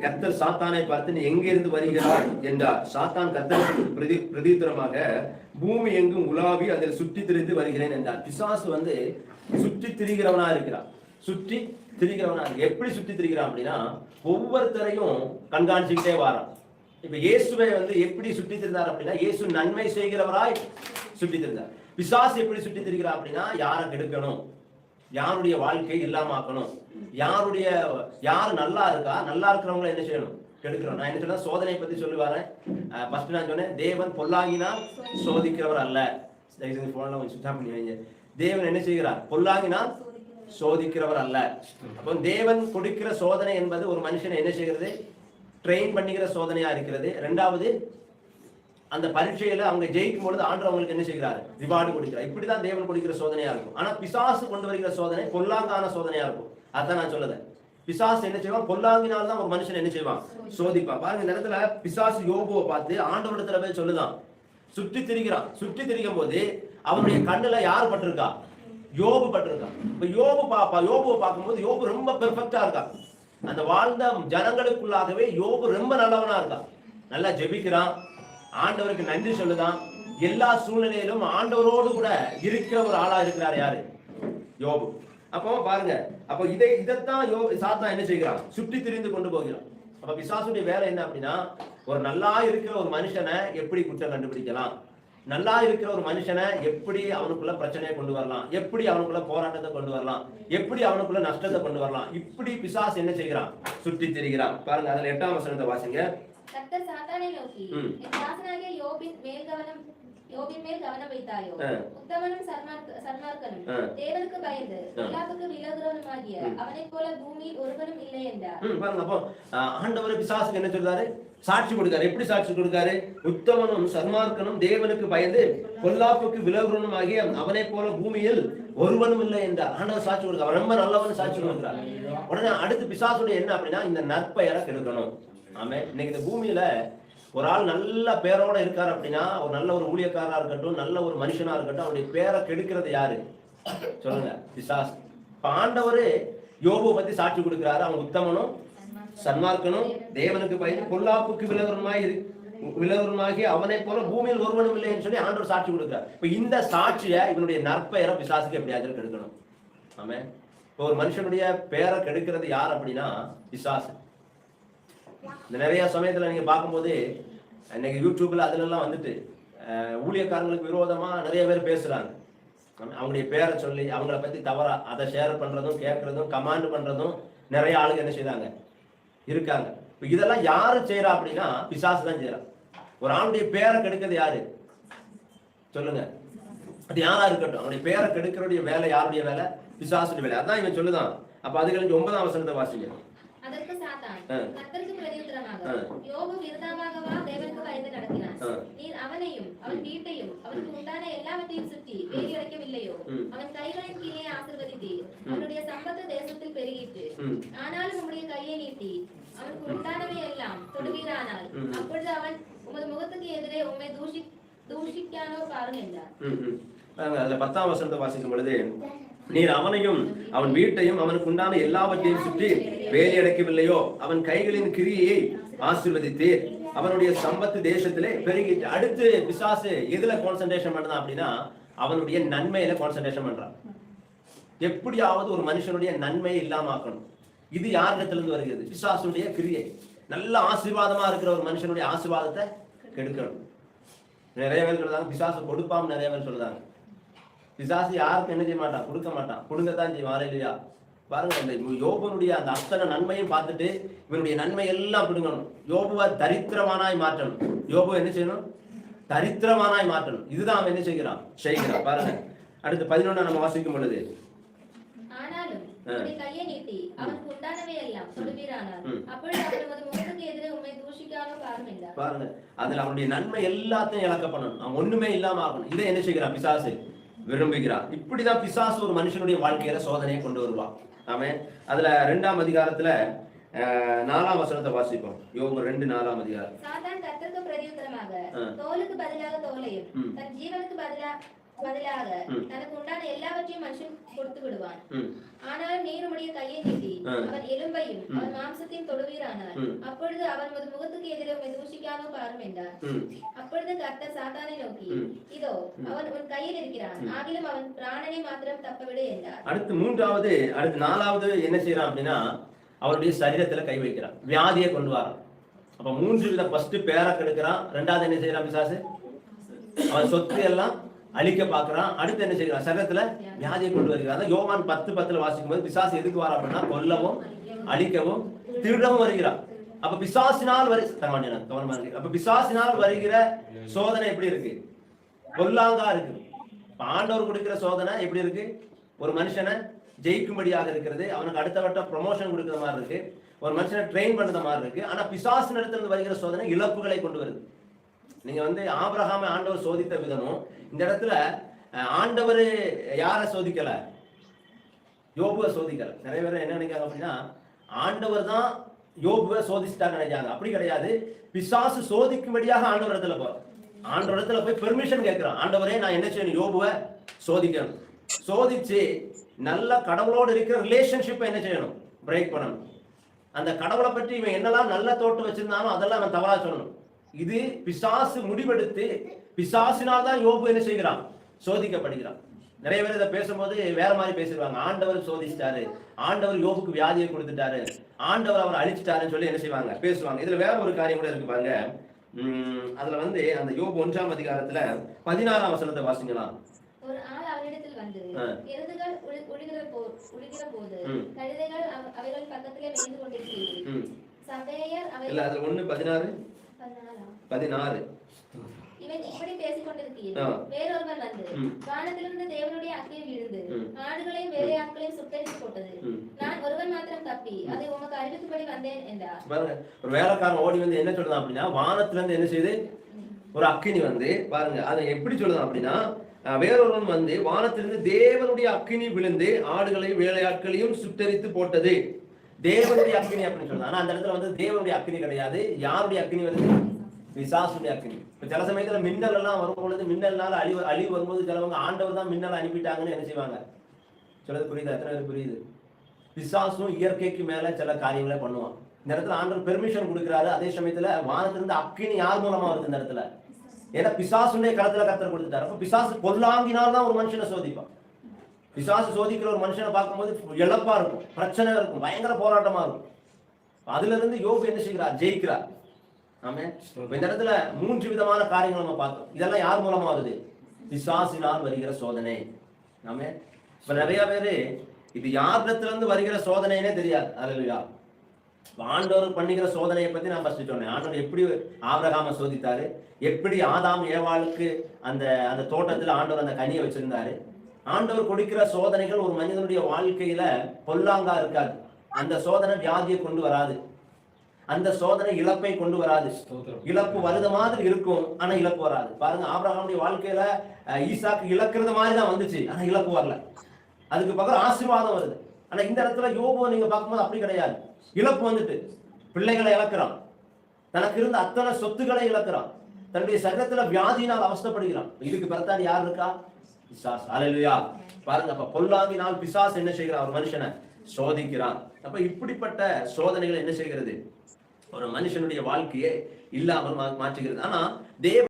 கர்த்தர் சாத்தானை பார்த்து நீ எங்கிருந்து வருகிறாய் என்றார். சாத்தான் கர்த்தருக்கு பிரதித்திரமாக பூமி எங்கும் உலாவி அதில் சுற்றி திரிந்து வருகிறேன் என்றார். பிசாசு சுற்றி திரிகிறவனா இருக்கிறான். சுற்றி திரிகிறவனா எப்படி சுற்றி திரிகிறான் அப்படின்னா, ஒவ்வொருத்தரையும் கண்காணிச்சுக்கிட்டே வாரான். இப்ப இயேசுவை எப்படி சுற்றி திரிந்தார் அப்படின்னா, இயேசு நன்மை செய்கிறவராய் சுற்றி திரிந்தார். பிசாசு எப்படி சுற்றி திரிகிறார் அப்படின்னா, யாரை கெடுக்கணும், யாருடைய வாழ்க்கை இல்லாமக்கணும், யாரு நல்லா இருக்கா, நல்லா இருக்கிறவங்களை என்ன செய்யணும், கெடுக்கிறோம். நான் என்ன சொன்ன சோதனை பத்தி சொல்லி வரேன். ஃபர்ஸ்ட் நான் சொன்னேன், தேவன் பொல்லாங்கினால் சோதிக்கிறவர் அல்ல. பண்ணி வைங்க. தேவன் என்ன செய்கிறார், பொல்லாங்கினால் சோதிக்கிறவர் அல்ல. அப்போ தேவன் கொடுக்கிற சோதனை என்பது ஒரு மனுஷனை என்ன செய்கிறது, ட்ரெயின் பண்ணிக்கிற சோதனையா இருக்கிறது. ரெண்டாவது, அந்த பரீட்சையில அவங்க ஜெயிக்கும் பொழுது ஆண்டவர் அவங்களுக்கு என்ன செய்கிறாரு, ரிவார்டு கொடுக்கிறார். இப்படிதான் தேவன் கொடுக்கிற சோதனையா இருக்கும். ஆனா பிசாசு கொண்டு வருகிற சோதனை பொல்லாங்கான சோதனையா இருக்கும். அதான் நான் சொல்லுறேன். பிசாசு என்ன செய்வான், பொல்லாங்கினால்தான் ஒரு மனுஷன் என்ன செய்வான், சோதிப்பான். பாருங்க, இந்த இடத்துல பிசாசு யோபுவை பார்த்து ஆண்டவரிடத்துல போய் சொல்லுதான், சுற்றி திரிகிறான். சுற்றி திரிக்கும் போது அவனுடைய கண்ணுல யார் பட்டிருக்கா, யோபு பட்டிருக்கான். இப்ப யோபுவை பார்க்கும்போது யோபு ரொம்ப பெர்ஃபெக்டா இருக்கான். அந்த வாழ்ந்த ஜனங்களுக்குள்ளாகவே யோபு ரொம்ப நல்லவனா இருக்கான். நல்லா ஜெபிக்கிறான், ஆண்டவருக்கு நன்றி சொல்லுதான். எல்லா சூழ்நிலையிலும் ஆண்டவரோடு கூட இருக்கிற ஒரு ஆளா இருக்கிறார். யாரு, யோபு. அப்போ பாருங்க, அப்போ இதைத்தான் சாத்தான் என்ன செய்கிறான், சுற்றி திரிந்து கொண்டு போகிறான். அப்ப பிசாசுடைய வேலை என்ன அப்படின்னா, ஒரு நல்லா இருக்கிற ஒரு மனுஷனை எப்படி குற்றம் கண்டுபிடிக்கலாம், நல்லா இருக்கிற ஒரு மனுஷனை எப்படி அவனுக்குள்ள பிரச்சனையை கொண்டு வரலாம், எப்படி அவனுக்குள்ள போராட்டத்தை கொண்டு வரலாம், எப்படி அவனுக்குள்ள நஷ்டத்தை கொண்டு வரலாம், இப்படி பிசாசு என்ன செய்கிறான், சுற்றி திரிகிறான். பாருங்க, அதுல 8ஆம் வசனத்தை வாசிங்க. கர்த்தர் சாத்தானை நோக்கி, என் தாசனாகிய யோபின் மேல் கவனம் வைத்தாயோ, உத்தமனும் சன்மார்க்கனும் தேவனுக்கு பயந்து பொல்லாப்புக்கு விலகுறவனுமாகிய அவனைப் போல பூமியில் ஒருவனும் இல்லை என்றார். பாருங்க, அப்போ ஆண்டவர் பிசாசுக்கு என்ன சொல்றாரு, சாட்சி கொடுக்காரு. எப்படி சாட்சி கொடுக்காரு, உத்தமனும் சன்மார்க்கனும் தேவனுக்கு பயந்து பொல்லாப்புக்கு விலகுறவனுமாகிய அவனைப் போல பூமியில் ஒருவனும் இல்லை என்றார். ஆண்டவர் சாட்சி கொடுக்க, அவன் ரொம்ப நல்லவன் சாட்சி கொடுக்கிறார். உடனே அடுத்து பிசாசுடைய என்ன அப்படின்னா, இந்த நற்பெயரை கெடுக்கணும். ஆமே, இன்னைக்கு இந்த பூமியில ஒரு ஆள் நல்ல பேரோட இருக்காரு அப்படின்னா, ஒரு நல்ல ஒரு ஊழியக்காரா இருக்கட்டும், நல்ல ஒரு மனுஷனா இருக்கட்டும், அவருடைய பேரை கெடுக்கிறது யாரு சொல்லுங்க, பிசாசு. ஆண்டவரு யோபு பத்தி சாட்சி கொடுக்கிறாரு, அவன் உத்தமனும் சன்மார்க்கனும் தேவனுக்கு பயந்து பொல்லாப்புக்கு விலகுறவனுமாகி அவனை போல பூமியில் ஒருவனும் இல்லைன்னு சொல்லி ஆண்டவர் சாட்சி கொடுக்கிறார். இப்ப இந்த சாட்சியை, இவனுடைய நற்பெயரை பிசாசுக்கு எப்படியாவது கெடுக்கணும். ஆமே, இப்போ ஒரு மனுஷனுடைய பேரை கெடுக்கிறது யார் அப்படின்னா பிசாசு. இந்த நிறைய சமயத்துல நீங்க பார்க்கும்போது, இன்னைக்கு யூடியூப்ல அதுல எல்லாம் ஊழியக்காரங்களுக்கு விரோதமா நிறைய பேர் பேசுறாங்க. அவங்களுடைய பேரை சொல்லி அவங்கள பத்தி தவறா அதை ஷேர் பண்றதும், கேட்கறதும், கமாண்ட் பண்றதும் நிறைய ஆளுங்க என்ன செய்றாங்க, இருக்காங்க. இப்ப இதெல்லாம் யாரு செய்யறா அப்படின்னா பிசாசு தான் செய்யறா. ஒரு ஆளுடைய பேரை கெடுக்கிறது யாரு சொல்லுங்க, அது யாரா இருக்கட்டும், அவனுடைய பேரை கெடுக்கிறோடைய வேலை யாருடைய வேலை, பிசாசுடைய வேலை. அதான் இவன் சொல்லுதான். அப்ப அது கழிஞ்சு 9ஆம் வசனத்தை வாசிங்க. அதற்கு சாத்தான் கர்த்தருக்கு பிரதியுத்தரமாக, யோபு விருதாவாகவா தேவனுக்கு பயந்து நடக்கிறான். நீர் அவனையும் அவன் வீட்டையும் அவனுக்கு உண்டான எல்லாவற்றையும் சுற்றி வேலி அடைக்கவில்லையோ, அவன் கைகளின் கீழே ஆசீர்வதித்தீர், அவனுடைய சம்பத்து தேசத்தில் பெருகிட்டு. ஆனாலும் உம்முடைய கையை நீட்டி அவனுக்கு உண்டானவை எல்லாம் தொடுவீரானால், அப்பொழுது அவன் உமது முகத்துக்கு எதிரே உம்மை தூஷிக்கானோ பாருங்க என்றார். அதுல 10ஆம் வசனத்தை வாசிக்கும் பொழுது, நீர் அவனையும் அவன் வீட்டையும் அவனுக்கு உண்டான எல்லாவற்றையும் சுற்றி வேலி அடைக்கவில்லையோ, அவன் கைகளின் கிரியை ஆசீர்வதித்தீர், அவனுடைய சம்பத்து தேசத்திலே பெருகிட்டு. அடுத்து பிசாசு எதுல கான்சன்ட்ரேஷன் பண்ணதான் அப்படின்னா, அவனுடைய நன்மையில கான்சன்ட்ரேஷன் பண்றான். எப்படியாவது ஒரு மனுஷனுடைய நன்மையை இல்லாம ஆக்கணும். இது யாரிடத்துல இருந்து வருகிறது, பிசாசுடைய கிரியை. நல்ல ஆசீர்வாதமா இருக்கிற ஒரு மனுஷனுடைய ஆசீர்வாதத்தை கெடுக்கணும். நிறைய பேர் சொல்றாங்க பிசாசு கொடுப்பாம், நிறைய பேர் சொல்றாங்க பிசாசு யாருக்கு என்ன செய்ய மாட்டான், கொடுக்க மாட்டான், கொடுங்கத்தான் செய்வான். இல்லையா, பாருங்க, இந்த யோபனுடைய அந்த அத்தனை நன்மையும் பார்த்துட்டு இவனுடைய நன்மை எல்லாம் பிடுங்கணும். யோபுவை தரித்திரமானாய் மாற்றணும். யோபு என்ன செய்யணும், தரித்திரமானாய் மாற்றணும். இதுதான் அவன் என்ன செய்கிறான். பாருங்க, அடுத்து 11 நம்ம வாசிக்கும் பொழுது, ஆனாலும் கையை நீட்டி அவனுக்கு உண்டானவை எல்லாம் தொடுவீரானால், அப்பொழுது அவன் உமது முகத்துக்கு எதிரே உம்மை தூஷிக்கானோ பாருங்க என்றார். பாருங்க, அதுல அவனுடைய நன்மை எல்லாத்தையும் இழக்க பண்ணணும், அவன் ஒண்ணுமே இல்லாம ஆகணும். இதை என்ன செய்கிறான், பிசாசு விரும்புகிறான். இப்படிதான் பிசாசு ஒரு மனுஷனுடைய வாழ்க்கையில சோதனையை கொண்டு வருவான். ஆமென். அதுல 2ஆம் அதிகாரத்துல 4ஆம் வசனத்தை வாசிப்போம். யோபு 2:4ஆம் அதிகாரம். சாத்தான் கர்த்தருக்கு பிரதியுத்தரமாக, தோலுக்கு பதிலாக தோலையும் தன் ஜீவனுக்கு பதிலாக பதிலாக தனக்கு உண்டான எல்லாவற்றையும் மனுஷன் கொடுத்து விடுவான். ஆனால் நீர் உம்முடைய கையை நீட்டி அவன் எலும்பையும் அவன் மாம்சத்தையும் தொடுவீரானார், அப்பொழுது அவன் உமது முகத்துக்கு எதிரே உம்மை தூஷிக்காம பாரும் என்றார். அப்பொழுது கர்த்தர் சாத்தானை நோக்கி, இதோ அவன் உன் கையில் இருக்கிறான், ஆகிலும் அவன் பிராணனை மாத்திரம் தப்பவிடு என்றார். அடுத்து நாலாவது என்ன செய்யறான் அப்படின்னா, அவருடைய சரீரத்துல கை வைக்கிறான், வியாதியை கொண்டு வரான். அப்ப 3 வித, ஃபர்ஸ்ட் பேரை கெடுக்கிறான், 2வது என்ன செய்யறான் பிசாசு, அவன் சொத்து எல்லாம் அழிக்க பாக்குறான். அடுத்து என்ன செய்யறான், சரீரத்துல வியாதியை கொண்டு வருகிறான். யோவான் 10:10 வாசிக்கும் போது பிசாசு எதுக்கு வர அப்படின்னா, கொல்லவும் அழிக்கவும் திருடவும் வருகிறான். அப்ப பிசாசினால் அப்ப பிசாசினால் வருகிற சோதனை எப்படி இருக்கு, கொல்லாங்கா இருக்கு. ஆண்டவர் கொடுக்கிற சோதனை எப்படி இருக்கு, ஒரு மனுஷனை ஜெயிக்கும்படியாக இருக்கிறது, அவனுக்கு அடுத்த வட்டம் ப்ரொமோஷன் கொடுக்கிற மாதிரி இருக்கு, ஒரு மனுஷனை ட்ரெயின் பண்ற மாதிரி இருக்கு. ஆனா பிசாசின் இடத்துல வருகிற சோதனை இழப்புகளை கொண்டு வருது. நீங்க ஆபிரகாமை ஆண்டவர் சோதித்த விதமும், இந்த இடத்துல ஆண்டவர் யாரை சோதிக்கல, யோபுவை சோதிக்கல. நிறைய பேர் என்ன நினைக்காங்க அப்படின்னா, ஆண்டவர் தான் யோபுவை சோதிச்சுட்டாங்க நினைக்காங்க. அப்படி கிடையாது. பிசாசு சோதிக்கும்படியாக ஆண்டவர் இடத்துல போற, ஆண்டவர் இடத்துல போய் பெர்மிஷன் கேட்கிறான். ஆண்டவரே நான் என்ன செய்யணும், யோபுவை சோதிக்கணும். சோதிச்சு நல்ல கடவுளோடு இருக்கிற ரிலேஷன்ஷிப்பை என்ன செய்யணும், பிரேக் பண்ணணும். அந்த கடவுளை பற்றி இவன் என்னெல்லாம் நல்ல தோட்டம் வச்சிருந்தாலும் அதெல்லாம் அவன் தவறா சொல்லணும். இது பிசாசு முடிவெடுத்து, பிசாசினால் தான் யோபு என்ன செய்கிறான், சோதிக்கப்படுகிறான். நிறைய பேர் இதை பேசும்போது வேற மாதிரி பேசிடுவாங்க. ஆண்டவர் சோதிச்சிட்டாரு, ஆண்டவர் யோபுக்கு வியாதியை கொடுத்துட்டாரு, ஆண்டவர் அவர் அழிச்சிட்டாருன்னு சொல்லி என்ன செய்வாங்க, பேசுவாங்க. இதுல வேற ஒரு காரியம் கூட இருக்கு பாருங்க. அதுல அந்த யோபு 1ஆம் அதிகாரத்துல 16ஆம் வசனத்தை வாசிக்கலாம். ஒரு ஆள் அவரிடத்தில் வந்து, எருதுகள் உழுகிற போது கழுதைகள் அவைகள் பக்கத்திலே மேய்ந்து கொண்டிருக்கிறது. சபையர் அவைகள் அதுல 1:16 இவன் இப்படி பேசிக் கொண்டிருக்கிறான். வேறொருவன் வந்து, வானத்திலிருந்து தேவனுடைய அக்கினி விழுந்து ஆடுகளையும் வேலையாட்களையும் சுட்டெரித்து போட்டது. நான் ஒருவன் மாத்திரம் தப்பி அதை உமக்கு அறிவிக்கும்படி வந்தேன் என்றார். பாருங்க, ஒரு வேலைக்காரன் ஓடி வந்து என்ன சொல்றான் அப்படின்னா, வானத்துல இருந்து என்ன செய்யுது, ஒரு அக்கினி வந்து, பாருங்க அதை எப்படி சொல்லுதான் அப்படின்னா, வேறொருவன் வந்து வானத்திலிருந்து தேவனுடைய அக்கினி விழுந்து ஆடுகளையும் வேலையாட்களையும் சுட்டெரித்து போட்டது. தேவனுடைய அக்கினி அப்படின்னு சொல்றாங்க. ஆனா அந்த இடத்துல தேவனுடைய அக்கினி கிடையாது. யாருடைய அக்கினி வருது, பிசாசுடைய அக்கினி. இப்ப சில சமயத்துல மின்னல் எல்லாம் வரும் பொழுது, மின்னல்னால அழிவு வரும்போது சிலவங்க ஆண்டவர் தான் மின்னல் அனுப்பிட்டாங்கன்னு என்ன செய்வாங்க. சிலது புரியுது, எத்தனை பேர் புரியுது. பிசாசும் இயற்கைக்கு மேல சில காரியங்களை பண்ணுவான். இந்த இடத்துல ஆண்டவர் பெர்மிஷன் கொடுக்கிறாரு. அதே சமயத்துல வானத்திலிருந்து அக்கினி யார் மூலமா வருது இந்த இடத்துல, ஏன்னா பிசாசுடைய களத்துல கர்த்தர் கொடுத்துட்டாரு. அப்ப பிசாசு பொருளாங்கினால்தான் ஒரு மனுஷனை சோதிப்பான். பிசாசு சோதிக்கிற ஒரு மனுஷனை பார்க்கும்போது இழப்பா இருக்கும், பிரச்சனை இருக்கும், பயங்கர போராட்டமா இருக்கும். அதுல இருந்து யோபு என்ன செய்கிறார், ஜெயிக்கிறார். ஆமே. இந்த இடத்துல 3 விதமான காரியங்கள் நம்ம பார்த்தோம். இதெல்லாம் யார் மூலமா வருது, பிசாசினால் வருகிற சோதனை. ஆமே. இப்ப நிறைய பேரு இது யாரிடத்துல இருந்து வருகிற சோதனைன்னே தெரியாது. அல்லேலூயா. ஆண்டவர் பண்ணுகிற சோதனையை பத்தி நான் ஃபர்ஸ்ட் சொன்னேன். ஆண்டவர் எப்படி ஆபிரகாமை சோதித்தாரு, எப்படி ஆதாம் ஏவாளுக்கு அந்த தோட்டத்துல ஆண்டவர் அந்த கனியை வச்சிருந்தாரு. ஆண்டவர் கொடுக்கிற சோதனைகள் ஒரு மனிதனுடைய வாழ்க்கையில பொல்லாங்கா இருக்காது. அந்த சோதனை வியாதியை கொண்டு வராது, அந்த சோதனை இழப்பை கொண்டு வராது. இழப்பு வருத மாதிரி இருக்கும், ஆனா இழப்பு வராது. பாருங்க, ஆபிரகாமுடைய வாழ்க்கையில ஈசாக்கு இழக்கிறது மாதிரி தான் வந்துச்சு, ஆனா இழப்பு வரல. அதுக்கு பக்கம் ஆசீர்வாதம் வருது. ஆனா இந்த இடத்துல யோபு நீங்க பார்க்கும்போது அப்படி கிடையாது. இழப்பு வந்துட்டு பிள்ளைகளை இழக்கிறான், தனக்கு இருந்த அத்தனை சொத்துக்களை இழக்கிறான், தன்னுடைய சரீரத்துல வியாதியினால் அவஸ்தைப்படுகிறான். இதுக்கு பிறத்தாடி யார் இருக்கா, பிசாஸ். அல்லேலூயா. பாருங்க, அப்ப பொல்லாங்கினால் பிசாஸ் என்ன செய்கிறான், ஒரு மனுஷனை சோதிக்கிறான். அப்ப இப்படிப்பட்ட சோதனைகள் என்ன செய்கிறது, ஒரு மனுஷனுடைய வாழ்க்கையை இல்லாமல் மாற்றுகிறது. ஆனா தேவ